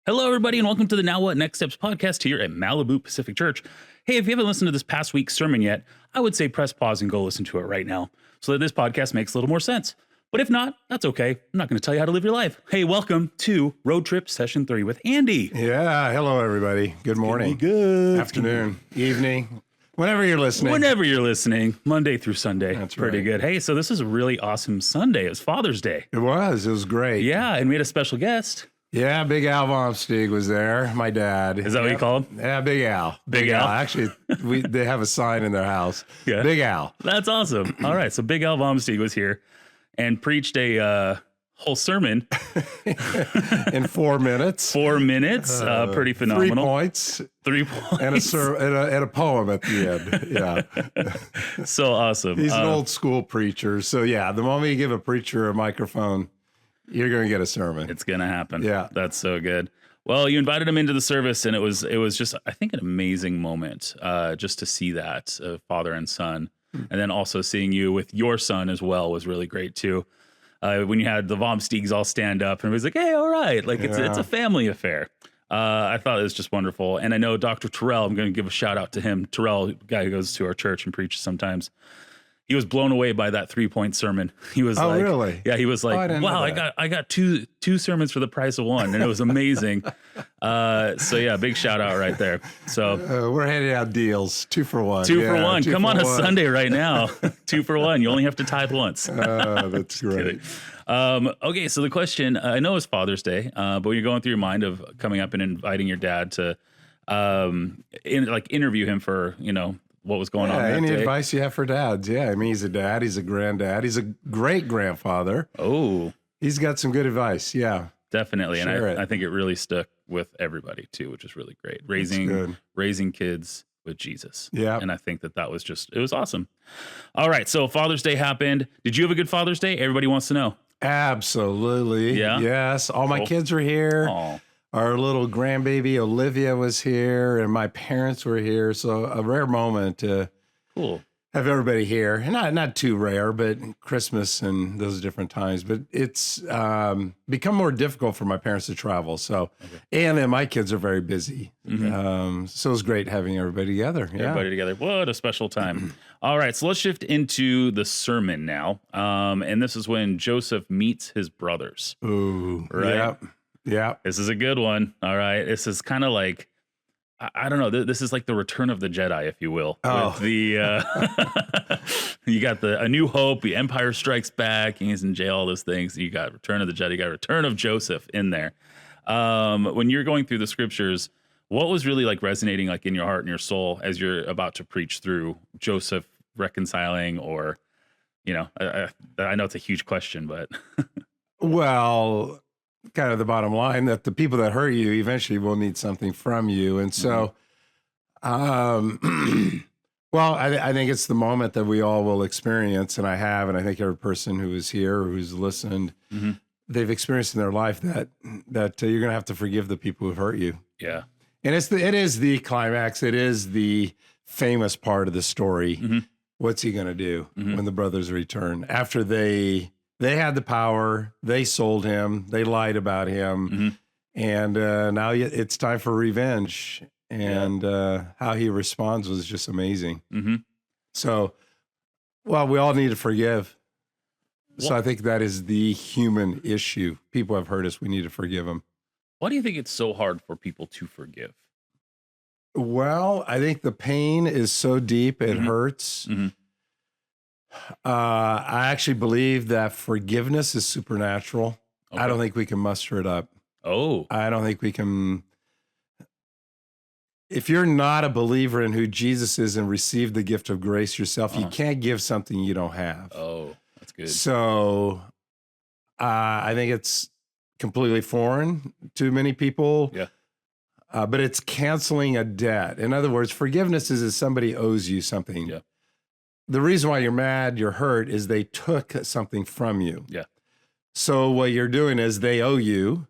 Hello, everybody, and welcome to the Now What Next Steps podcast here at Malibu Pacific Church. Hey, if you haven't listened to this past week's sermon yet, I would say press pause and go listen to it right now so that this podcast makes a little more sense. But if not, that's okay. I'm not going to tell you how to live your life. Hey, welcome to Road Trip Session 3 with Andy. Yeah, hello, everybody. Good morning. Good. Afternoon, evening, whenever you're listening. Whenever you're listening, Monday through Sunday. That's pretty right. good. Hey, so this is a really awesome Sunday. It's Father's Day. It was great. Yeah, and we had a special guest. Yeah, Big Al Vomstig was there, my dad. Is that what you call him? Yeah, Big Al. Big Al? Actually, they have a sign in their house. Yeah. Big Al. That's awesome. All right, so Big Al Vomstig was here and preached a whole sermon. In 4 minutes. 4 minutes, pretty phenomenal. 3 points. 3 points. And a poem at the end. Yeah. So awesome. He's an old school preacher. So, yeah, the moment you give a preacher a microphone, you're going to get a sermon. It's going to happen. Yeah. That's so good. Well, you invited him into the service, and it was just, I think, an amazing moment just to see that, father and son. And then also seeing you with your son as well was really great, too. When you had the Vomstigs all stand up, and it was like, hey, all right. Like, it's a family affair. I thought it was just wonderful. And I know Dr. Terrell, I'm going to give a shout out to him. Terrell, guy who goes to our church and preaches sometimes. He was blown away by that 3-point sermon. He was like, really? Yeah, he was like, wow, I got two sermons for the price of one, and it was amazing. So yeah, big shout out right there. So we're handing out deals, 2 for 1. 2 for 1. Come on a one. Sunday right now. 2 for 1. You only have to tithe once. That's great. Okay, so the question, I know it's Father's Day, but when you're going through your mind of coming up and inviting your dad to interview him for, what was going on that any day. advice you have for dads? Yeah, I mean, he's a dad, he's a granddad, he's a great grandfather. Oh, he's got some good advice. Yeah, definitely. Share And it. I think it really stuck with everybody too, which is really great. Raising kids with Jesus. Yeah. And I think that was it was awesome. All right. So Father's Day happened. Did you have a good Father's Day? Everybody wants to know. Absolutely. Yeah? Yes. All my kids were here. Oh, Our little grandbaby Olivia was here, and my parents were here. So a rare moment to cool. have everybody here. And not too rare, but Christmas and those different times. But it's become more difficult for my parents to travel. So, and then my kids are very busy. Mm-hmm. So it was great having everybody together. Yeah. Everybody together. What a special time. All right. So let's shift into the sermon now. And this is when Joseph meets his brothers. Ooh. Right? Yep. Yeah. This is a good one. All right. This is kind of like, I don't know. This is like the Return of the Jedi, if you will. Oh. With the you got A New Hope, the Empire Strikes Back, and he's in jail, all those things. You got Return of the Jedi, you got Return of Joseph in there. When you're going through the scriptures, what was really like resonating like in your heart and your soul as you're about to preach through Joseph reconciling, or, I know it's a huge question, but Well, kind of the bottom line that the people that hurt you eventually will need something from you. And so, well, I think it's the moment that we all will experience, and I have, and I think every person who is here or who's listened, they've experienced in their life that you're going to have to forgive the people who've hurt you. yeah. And it is the climax. It is the famous part of the story. What's he going to do when the brothers return after they had the power, they sold him, they lied about him, and now it's time for revenge. And how he responds was just amazing. So, well, we all need to forgive. So I think that is the human issue. People have hurt us. We need to forgive them. Why do you think it's so hard for people to forgive? Well, I think the pain is so deep, it hurts. I actually believe that forgiveness is supernatural. Okay. I don't think we can muster it up. Oh, I don't think we can. If you're not a believer in who Jesus is and receive the gift of grace yourself, you can't give something you don't have. oh, that's good. So I think it's completely foreign to many people. Yeah. But it's canceling a debt. In other words, forgiveness is if somebody owes you something. Yeah. The reason why you're mad, you're hurt, is they took something from you. Yeah. So what you're doing is they owe you,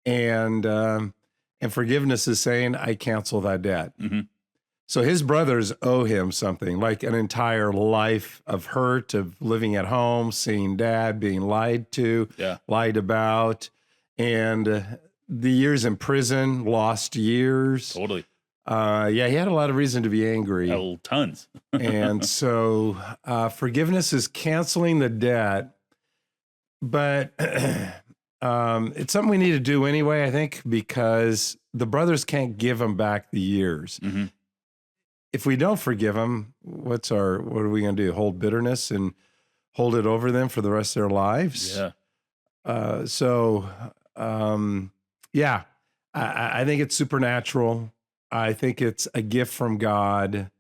and forgiveness is saying, I cancel that debt. So his brothers owe him something, like an entire life of hurt, of living at home, seeing dad being lied to, lied about, and the years in prison, lost years. Totally. Yeah, he had a lot of reason to be angry. Oh, tons. And so forgiveness is canceling the debt, but it's something we need to do anyway, I think, because the brothers can't give him back the years. Mm-hmm. If we don't forgive them, what are we going to do? Hold bitterness and hold it over them for the rest of their lives? Yeah. Yeah, I think it's supernatural. I think it's a gift from God.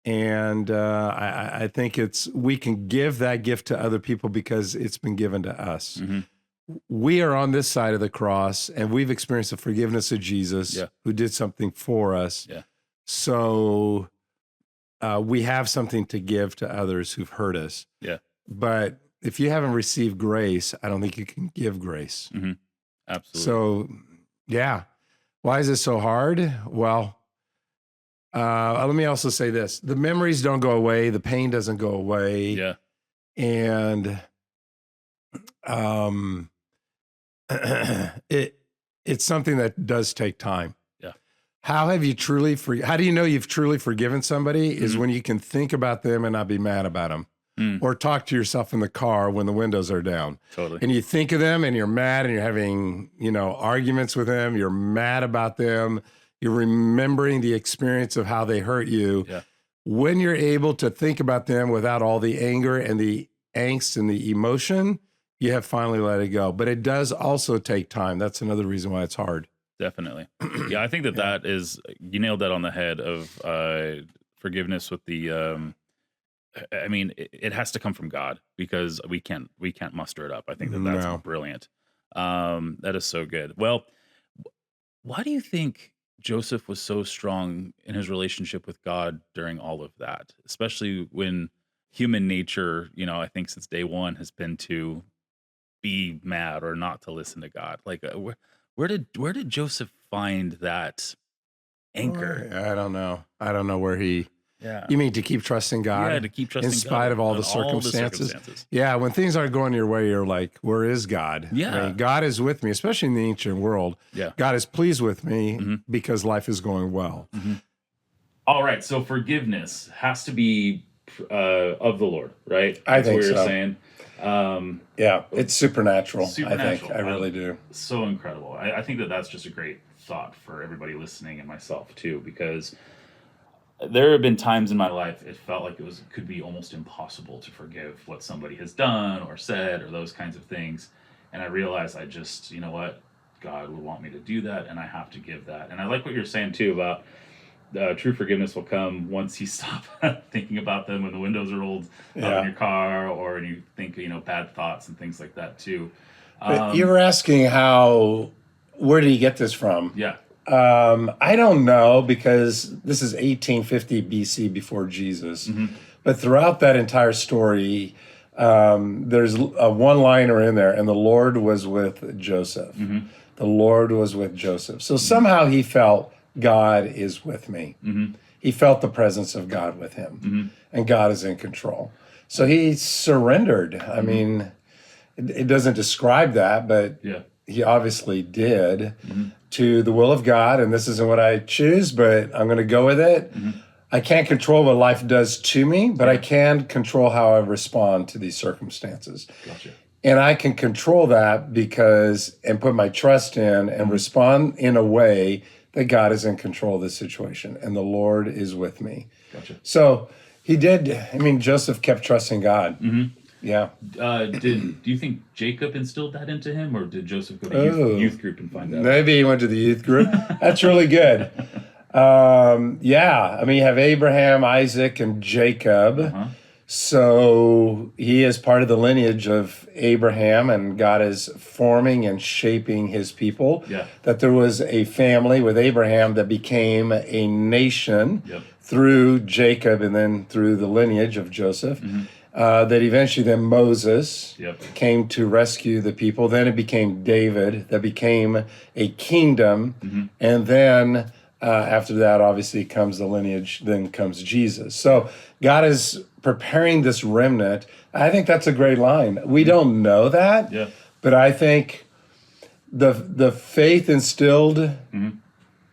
And I think we can give that gift to other people because it's been given to us. Mm-hmm. We are on this side of the cross, and we've experienced the forgiveness of Jesus, who did something for us. Yeah. So we have something to give to others who've hurt us. Yeah. But if you haven't received grace, I don't think you can give grace. Mm-hmm. Absolutely. So, yeah. Why is it so hard? Well, let me also say this. The memories don't go away. The pain doesn't go away. Yeah. And it's something that does take time. Yeah. How do you know you've truly forgiven somebody is when you can think about them and not be mad about them. Or talk to yourself in the car when the windows are down. Totally. And you think of them and you're mad and you're having, arguments with them. You're mad about them. You're remembering the experience of how they hurt you. Yeah. When you're able to think about them without all the anger and the angst and the emotion, you have finally let it go. But it does also take time. That's another reason why it's hard. Definitely. Yeah, I think that is, you nailed that on the head of forgiveness with the, it has to come from God because we can't muster it up. I think that's brilliant. That is so good. Well, why do you think Joseph was so strong in his relationship with God during all of that, especially when human nature, I think since day one has been to be mad or not to listen to God? Like, where did Joseph find that anchor? I don't know. I don't know where he. Yeah. You mean to keep trusting God? Yeah, to keep trusting God. In spite of all the circumstances? Yeah, when things aren't going your way, you're like, where is God? Yeah. God is with me, especially in the ancient world. Yeah. God is pleased with me because life is going well. Mm-hmm. All right, so forgiveness has to be of the Lord, right? I think what you're so. Saying. Yeah, it's supernatural. I think. I really do. So incredible. I think that's just a great thought for everybody listening and myself too, because there have been times in my life it felt like it could be almost impossible to forgive what somebody has done or said or those kinds of things. And I realized I just, God would want me to do that, and I have to give that. And I like what you're saying too about true forgiveness will come once you stop thinking about them when the windows are rolled up in your car, or you think bad thoughts and things like that too. You were asking where did he get this from? Yeah. I don't know, because this is 1850 BC before Jesus. Mm-hmm. But throughout that entire story, there's a one-liner in there, and the Lord was with Joseph. Mm-hmm. The Lord was with Joseph. So somehow he felt God is with me. Mm-hmm. He felt the presence of God with him, and God is in control. So he surrendered. I mean, it doesn't describe that, but he obviously did. To the will of God, and this isn't what I choose, but I'm going to go with it. I can't control what life does to me, but I can control how I respond to these circumstances. Gotcha. And I can control that and put my trust in and respond in a way that God is in control of the situation and the Lord is with me. Gotcha. So he did. Joseph kept trusting God. Yeah. Do you think Jacob instilled that into him, or did Joseph go to youth group and find that? Maybe he went to the youth group. That's really good. You have Abraham, Isaac, and Jacob. Uh-huh. So he is part of the lineage of Abraham, and God is forming and shaping his people. Yeah. That there was a family with Abraham that became a nation through Jacob and then through the lineage of Joseph. That eventually then Moses came to rescue the people. Then it became David that became a kingdom. And then after that, obviously, comes the lineage, then comes Jesus. So God is preparing this remnant. I think that's a great line. We don't know that, but I think the faith instilled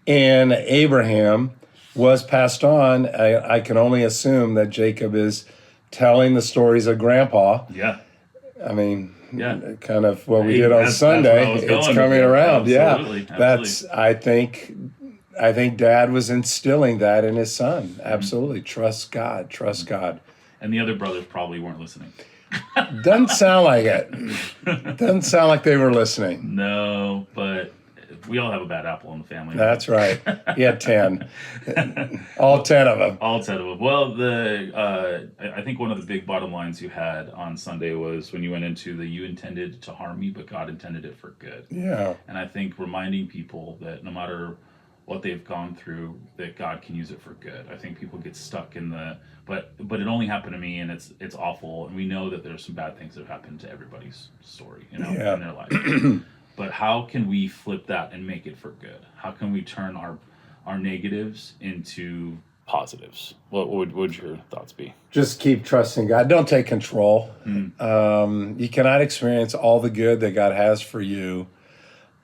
in Abraham was passed on. I can only assume that Jacob is telling the stories of Grandpa. Yeah. I mean, Yeah. kind of what we did on Sunday. It's coming around. Absolutely. Yeah, that's. I think Dad was instilling that in his son. Absolutely, trust God. Trust God. And the other brothers probably weren't listening. Doesn't sound like it. Doesn't sound like they were listening. No, but we all have a bad apple in the family. That's right. He had 10. All 10 of them. All 10 of them. Well, I think one of the big bottom lines you had on Sunday was when you went into you intended to harm me, but God intended it for good. Yeah. And I think reminding people that no matter what they've gone through, that God can use it for good. I think people get stuck in but it only happened to me, and it's awful, and we know that there's some bad things that have happened to everybody's story, in their life. But how can we flip that and make it for good? How can we turn our negatives into positives? What would your thoughts be? Just keep trusting God. Don't take control. You cannot experience all the good that God has for you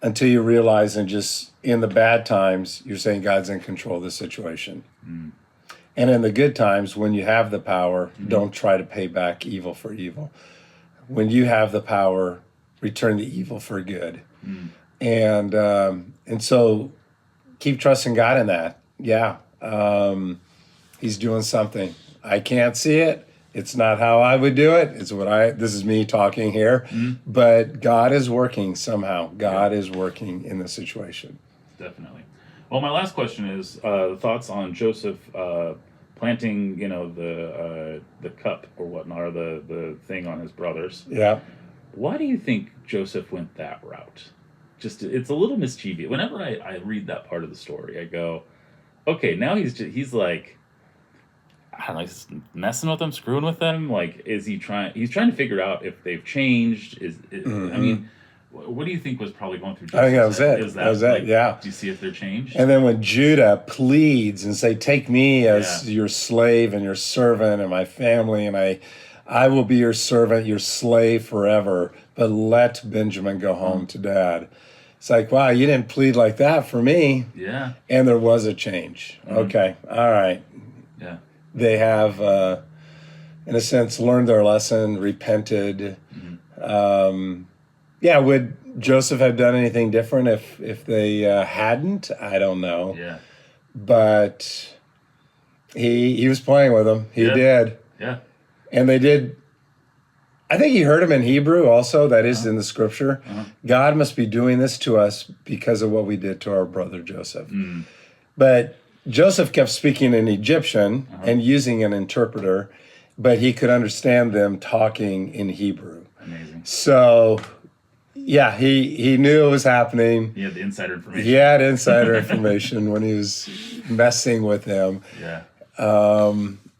until you realize, and just in the bad times, you're saying God's in control of the situation. And in the good times, when you have the power, don't try to pay back evil for evil. When you have the power, return the evil for good. And so keep trusting God in that. Yeah. He's doing something. I can't see it. It's not how I would do it. This is me talking here, but God is working somehow. God is working in the situation. Definitely. Well, my last question is thoughts on Joseph planting, the cup or whatnot, or the thing on his brothers. Yeah. Why do you think Joseph went that route? It's a little mischievous. Whenever I read that part of the story, I go, okay, now he's like, I don't know, he's messing with them, screwing with them. Like, he's trying to figure out if they've changed. I mean, what do you think was probably going through Joseph's I think that was head? it. Is That was it, yeah. Do you see if they're changed? And then when Judah pleads and say, take me as your slave and your servant and my family, and I will be your servant, your slave forever, but let Benjamin go home to Dad. It's like, wow, you didn't plead like that for me. Yeah. And there was a change. Okay, all right. Yeah. They have, in a sense, learned their lesson, repented. Would Joseph have done anything different if they hadn't? I don't know. Yeah. But he was playing with them. He did. Yeah. And they did. I think he heard him in Hebrew also. That is in the scripture. God must be doing this to us because of what we did to our brother Joseph. But Joseph kept speaking in Egyptian and using an interpreter, but he could understand them talking in Hebrew. Amazing. So, yeah, he knew it was happening. He had the insider information. He had insider information when he was messing with them. Yeah.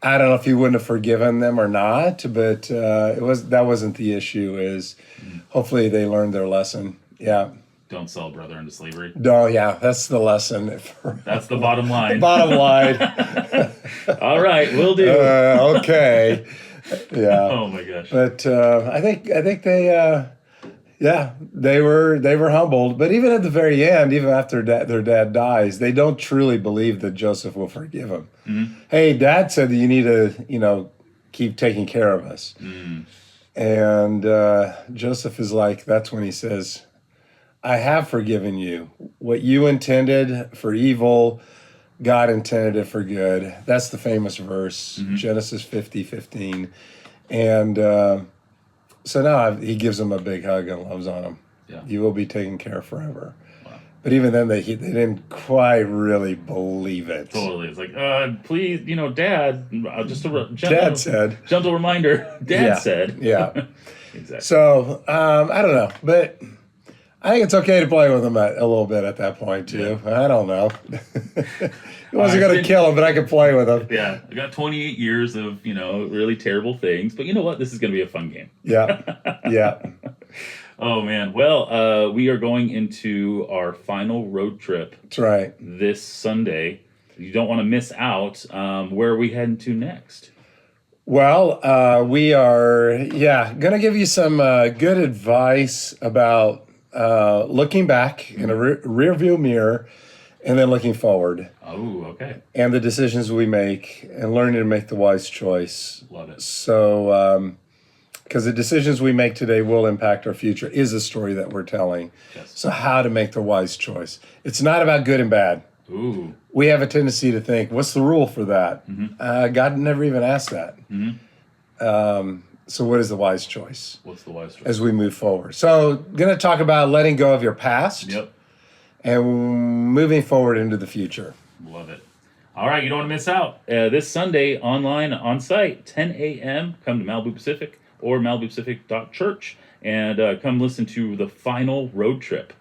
I don't know if he wouldn't have forgiven them or not, but that wasn't the issue. Hopefully they learned their lesson. Yeah. Don't sell a brother into slavery. No, yeah, that's the lesson. That's the bottom line. Bottom line. All right, will do. Okay. Yeah. Oh my gosh. But I think they they were humbled. But even at the very end, even after their dad dies, they don't truly believe that Joseph will forgive him. Hey, Dad said that you need to keep taking care of us. And Joseph is like, that's when he says, I have forgiven you. What you intended for evil, God intended it for good. That's the famous verse, Genesis 50:15. And so now he gives him a big hug and loves on him. Yeah. You will be taken care of forever. Wow. But even then, they didn't quite really believe it. Totally. It's like, please, Dad, just a gentle reminder. Dad said. Yeah. Exactly. So, I don't know. But I think it's okay to play with him a little bit at that point, too. Yeah. I don't know. It wasn't going to kill him, but I could play with him. Yeah. I got 28 years of, really terrible things. But you know what? This is going to be a fun game. Yeah. Yeah. Oh, man. Well, we are going into our final road trip. That's right. This Sunday. You don't want to miss out. Where are we heading to next? Well, we are, going to give you some good advice about looking back in a rear view mirror, and then looking forward. Oh, okay. And the decisions we make, and learning to make the wise choice. Love it. So, because the decisions we make today will impact our future is a story that we're telling. Yes. So how to make the wise choice. It's not about good and bad. Ooh. We have a tendency to think, what's the rule for that? Mm-hmm. God never even asked that. Mm-hmm. So what is the wise choice What's the wise choice? as we move forward? So going to talk about letting go of your past Yep. and moving forward into the future. Love it. All right, you don't want to miss out. This Sunday, online, on site, 10 a.m., come to Malibu Pacific or malibupacific.church and come listen to the final road trip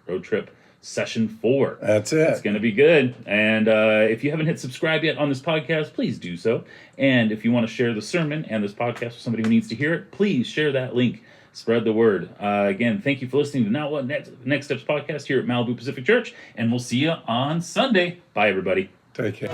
session 4. That's it. It's going to be good. And if you haven't hit subscribe yet on this podcast, please do so. And if you want to share the sermon and this podcast with somebody who needs to hear it, please share that link. Spread the word. Again, thank you for listening to Now What Next Steps podcast here at Malibu Pacific Church. And we'll see you on Sunday. Bye, everybody. Take care.